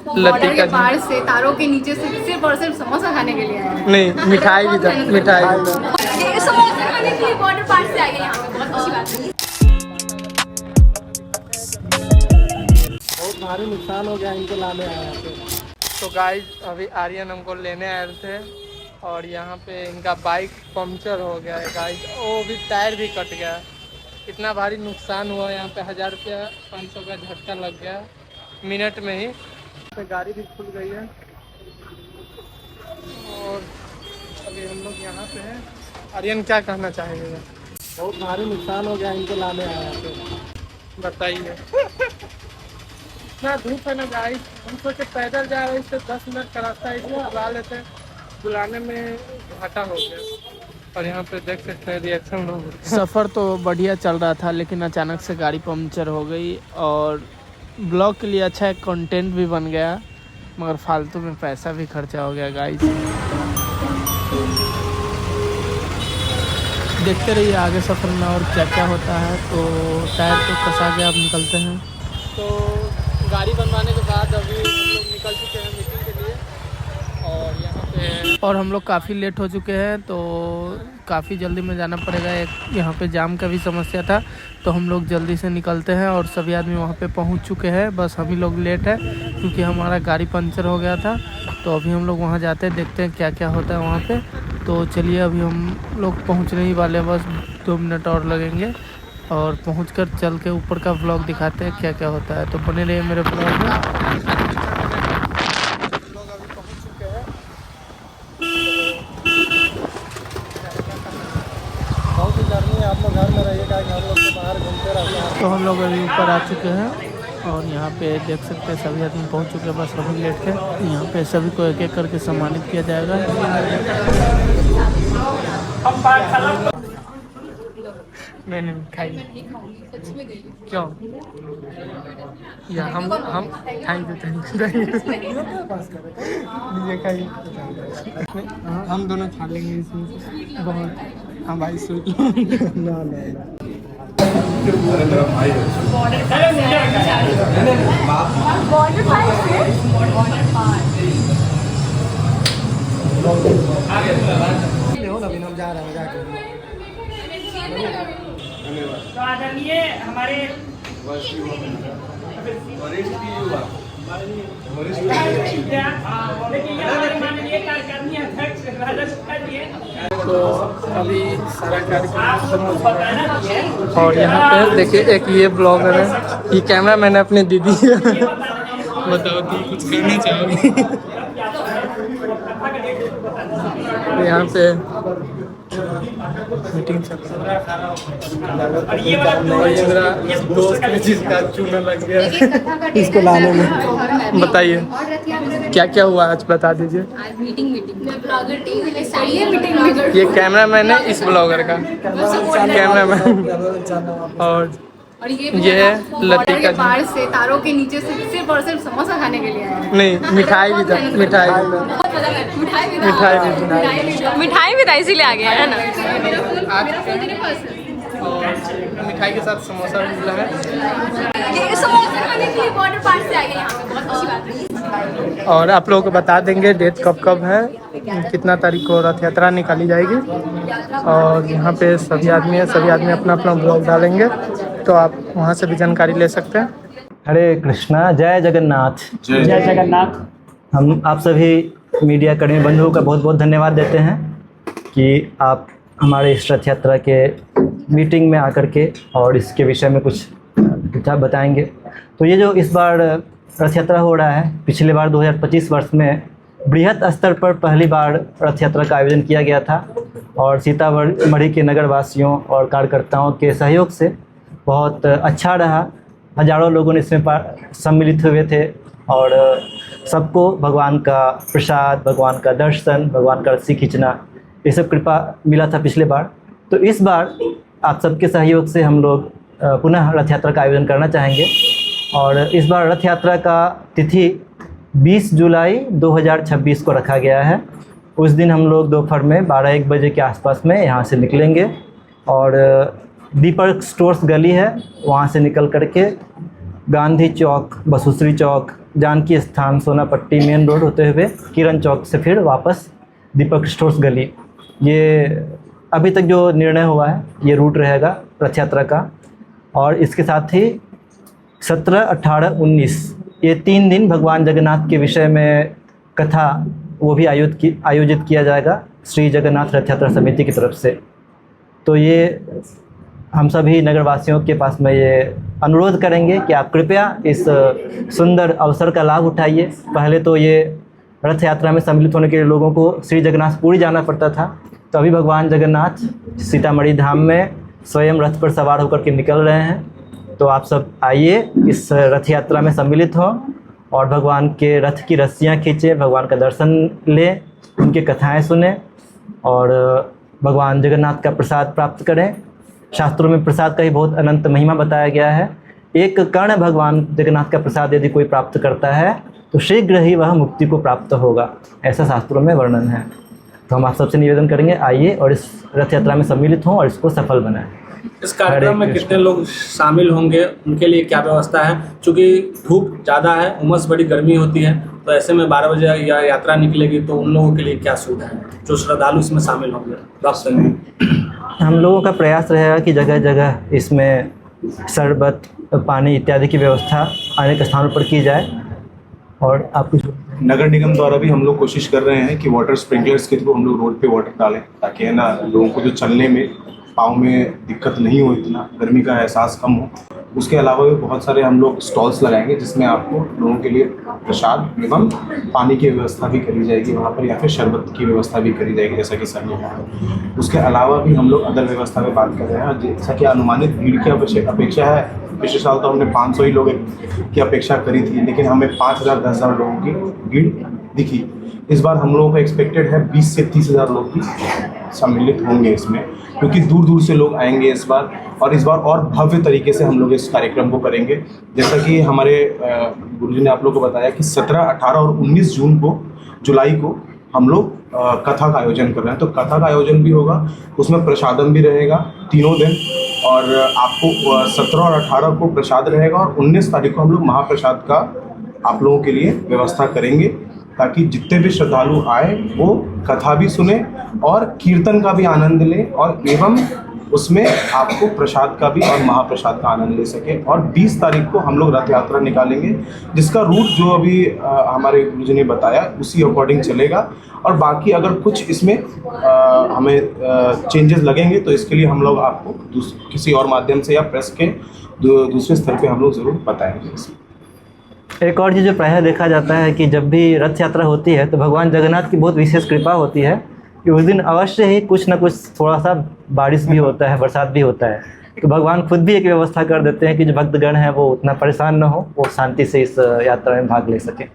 लती का पार से तारों के नीचे से सिर्फ और सिर्फ समोसा खाने के लिए आए हैं। नहीं, मिठाई भी था, मिठाई भी था। ये समोसा खाने के लिए बॉर्डर पार से आ गए यहाँ पे, बहुत अच्छी बात है। बहुत भारी नुकसान हो गया इनको लाने आए यहाँ पे। तो गाइस अभी आर्यन हमको लेने आए थे और यहाँ पे इनका बाइक पंक्चर हो गया है गाइस, वो भी टायर भी कट गया। इतना भारी नुकसान हुआ यहाँ पे, 1000 रुपया 500 का झटका लग गया मिनट में ही। तो गाड़ी भी खुल गई है और अभी हम लोग यहाँ पे हैं। आर्यन क्या कहना चाहेंगे? बहुत भारी नुकसान हो गया इनको लाने आए यहाँ पे, बताइए। इतना धूप है ना गाइस, हम सोचे पैदल जा रहे थे, 10 मिनट का रास्ता इसलिए बुला लेते हैं, बुलाने में घाटा हो गया। और यहाँ पे देख सकते हैं रिएक्शन लोग। सफ़र तो बढ़िया चल रहा था लेकिन अचानक से गाड़ी पंक्चर हो गई और ब्लॉग के लिए अच्छा एक कंटेंट भी बन गया मगर फालतू में पैसा भी खर्चा हो गया गाइस। देखते रहिए आगे सफ़र में और क्या क्या होता है। तो टायर तो कसा के अब निकलते हैं। तो गाड़ी बनवाने के बाद अभी हम लोग निकल चुके हैं मीटिंग के लिए और यहाँ पे और हम लोग काफ़ी लेट हो चुके हैं तो काफ़ी जल्दी में जाना पड़ेगा। एक यहाँ पे जाम का भी समस्या था तो हम लोग जल्दी से निकलते हैं और सभी आदमी वहाँ पे पहुँच चुके हैं। बस हम ही लोग लेट है क्योंकि हमारा गाड़ी पंचर हो गया था। तो अभी हम लोग वहाँ जाते हैं, देखते हैं क्या क्या होता है वहाँ पे। तो चलिए अभी हम लोग पहुँचने ही वाले हैं, बस 2 मिनट और लगेंगे और पहुंचकर चल के ऊपर का व्लॉग दिखाते हैं क्या क्या होता है। तो बने रहिए मेरे व्लॉग में। लोग अभी पहुंच चुके हैं, बहुत ही गर्मी है, आप लोग घर में रहिएगा, हम लोग तो बाहर घूमते रहते हैं। तो हम लोग अभी ऊपर आ चुके हैं और यहाँ पे देख सकते हैं सभी आदमी पहुँच चुके हैं, बस अभी लेट के। यहाँ पे सभी को एक एक करके सम्मानित किया जाएगा। मैंने खाई क्यों या हम खाएंगे खाई हम दोनों खा लेंगे इसमें बहुत। हाँ भाई सोच लो हम जा रहे हैं जाके। तो आदरणीय हमारे तो अभी सारा कार्यक्रम और यहाँ पे देखिए एक ये ब्लॉगर है, ये कैमरा मैंने अपनी दीदी बताओ दी कुछ कहना चाहोगी? यहाँ पे मीटिंग चल रहा है और ये मेरा दोस्त है जिसका चूना लग गया इसको लाने में। बताइए क्या क्या हुआ आज, बता दीजिए। आज मीटिंग में ब्लॉगर मीटिंग ये कैमरा मैन है इस ब्लॉगर का, कैमरा मैन। और ये है लती का पार से तारों के नीचे से सिर्फ और सिर्फ समोसा खाने के लिए आए हैं। नहीं, मिठाई भी था, मिठाई भी मिठाई भी था इसीलिए आ गया है ना। और मिठाई के साथ समोसा भी मिला है। ये समोसा खाने के लिए बॉर्डर पार से आ गए यहाँ पे, बहुत अच्छी बात है। और आप लोगों को बता देंगे डेट कब कब है, कितना तारीख को रथ यात्रा निकाली जाएगी। और यहाँ पे सभी आदमी है, सभी आदमी अपना अपना ब्लॉग डालेंगे तो आप वहाँ से भी जानकारी ले सकते हैं। हरे कृष्णा, जय जगन्नाथ। जय जगन्नाथ। हम आप सभी मीडिया कर्मी बंधुओं का बहुत बहुत धन्यवाद देते हैं कि आप हमारे इस रथ यात्रा के मीटिंग में आकर के और इसके विषय में कुछ बताएंगे। तो ये जो इस बार रथ यात्रा हो रहा है, पिछले बार 2025 वर्ष में बृहत स्तर पर पहली बार रथ यात्रा का आयोजन किया गया था और सीतामढ़ी के नगरवासियों और कार्यकर्ताओं के सहयोग से बहुत अच्छा रहा। हजारों लोगों ने इसमें सम्मिलित हुए थे और सबको भगवान का प्रसाद, भगवान का दर्शन, भगवान का रस्सी खींचना, ये सब कृपा मिला था पिछले बार। तो इस बार आप सबके सहयोग से हम लोग पुनः रथ यात्रा का आयोजन करना चाहेंगे और इस बार रथ यात्रा का तिथि 20 जुलाई 2026 को रखा गया है। उस दिन हम लोग दोपहर में 12-1 बजे के आसपास में यहाँ से निकलेंगे और दीपक स्टोर्स गली है, वहाँ से निकल करके गांधी चौक, बसुश्री चौक, जानकी स्थान, सोनापट्टी मेन रोड होते हुए किरण चौक से फिर वापस दीपक स्टोर्स गली, ये अभी तक जो निर्णय हुआ है ये रूट रहेगा रथ यात्रा का। और इसके साथ ही 17, 18, 19 ये 3 दिन भगवान जगन्नाथ के विषय में कथा वो भी आयोजित किया जाएगा श्री जगन्नाथ रथ यात्रा समिति की तरफ से। तो ये हम सभी नगरवासियों के पास में ये अनुरोध करेंगे कि आप कृपया इस सुंदर अवसर का लाभ उठाइए। पहले तो ये रथ यात्रा में सम्मिलित होने के लिए लोगों को श्री जगन्नाथपुरी जाना पड़ता था, तो अभी भगवान जगन्नाथ सीतामढ़ी धाम में स्वयं रथ पर सवार होकर के निकल रहे हैं। तो आप सब आइए, इस रथ यात्रा में सम्मिलित हों और भगवान के रथ की रस्सियाँ खींचें, भगवान का दर्शन लें, उनकी कथाएँ सुनें और भगवान जगन्नाथ का प्रसाद प्राप्त करें। शास्त्रों में प्रसाद का ही बहुत अनंत महिमा बताया गया है। एक कर्ण भगवान जगन्नाथ का प्रसाद यदि कोई प्राप्त करता है तो शीघ्र ही वह मुक्ति को प्राप्त होगा, ऐसा शास्त्रों में वर्णन है। तो हम आप सबसे निवेदन करेंगे, आइए और इस रथ यात्रा में सम्मिलित हों और इसको सफल बनाएं। इस कार्यक्रम में कितने लोग शामिल होंगे, उनके लिए क्या व्यवस्था है? क्योंकि धूप ज़्यादा है, उमस बड़ी गर्मी होती है, तो ऐसे में 12 बजे या यात्रा निकलेगी, तो उन लोगों के लिए क्या सुविधा है जो श्रद्धालु इसमें शामिल होंगे? हम लोगों का प्रयास रहेगा कि जगह जगह इसमें शरबत, पानी इत्यादि की व्यवस्था अनेक स्थानों पर की जाए। और आप कुछ नगर निगम द्वारा भी हम लोग कोशिश कर रहे हैं कि वाटर स्प्रिंकलर्स के थ्रू हम लोग रोड पे वाटर डालें, ताकि है ना लोगों को जो चलने में पाँव में दिक्कत नहीं हो, इतना गर्मी का एहसास कम हो। उसके अलावा भी बहुत सारे हम लोग स्टॉल्स लगाएंगे जिसमें आपको लोगों के लिए प्रसाद एवं पानी की व्यवस्था भी करी जाएगी वहाँ पर, या फिर शरबत की व्यवस्था भी करी जाएगी जैसा कि सर ने कहा। उसके अलावा भी हम लोग अदर व्यवस्था में बात कर रहे हैं। जैसा कि अनुमानित भीड़ की अपेक्षा है, पिछले साल तो हमने 500 ही लोगों की अपेक्षा करी थी, लेकिन हमें 5000 10,000 लोगों की भीड़ दिखी। इस बार हम लोगों का एक्सपेक्टेड है 20 से 30,000 लोग भी सम्मिलित होंगे इसमें, क्योंकि दूर दूर से लोग आएंगे इस बार। और इस बार और भव्य तरीके से हम लोग इस कार्यक्रम को करेंगे। जैसा कि हमारे गुरुजी ने आप लोग को बताया कि 17, 18 और 19 जुलाई को हम लोग कथा का आयोजन कर रहे हैं। तो कथा का आयोजन भी होगा, उसमें प्रसादम भी रहेगा तीनों दिन, और आपको 17 और 18 को प्रसाद रहेगा और 19 तारीख को हम लोग महाप्रसाद का आप लोगों के लिए व्यवस्था करेंगे, ताकि जितने भी श्रद्धालु आए वो कथा भी सुने और कीर्तन का भी आनंद लें, और एवं उसमें आपको प्रसाद का भी और महाप्रसाद का आनंद ले सके। और 20 तारीख को हम लोग रथ यात्रा निकालेंगे, जिसका रूट जो अभी हमारे गुरुजी ने बताया उसी अकॉर्डिंग चलेगा। और बाकी अगर कुछ इसमें हमें चेंजेस लगेंगे तो इसके लिए हम लोग आपको किसी और माध्यम से या प्रेस के दूसरे स्तर पे हम लोग ज़रूर बताएंगे। एक और चीज़ जो प्रायः देखा जाता है कि जब भी रथ यात्रा होती है तो भगवान जगन्नाथ की बहुत विशेष कृपा होती है कि उस दिन अवश्य ही कुछ ना कुछ थोड़ा सा बारिश भी होता है, बरसात भी होता है। तो भगवान खुद भी एक व्यवस्था कर देते हैं कि जो भक्तगण हैं वो उतना परेशान ना हो, वो शांति से इस यात्रा में भाग ले सकें।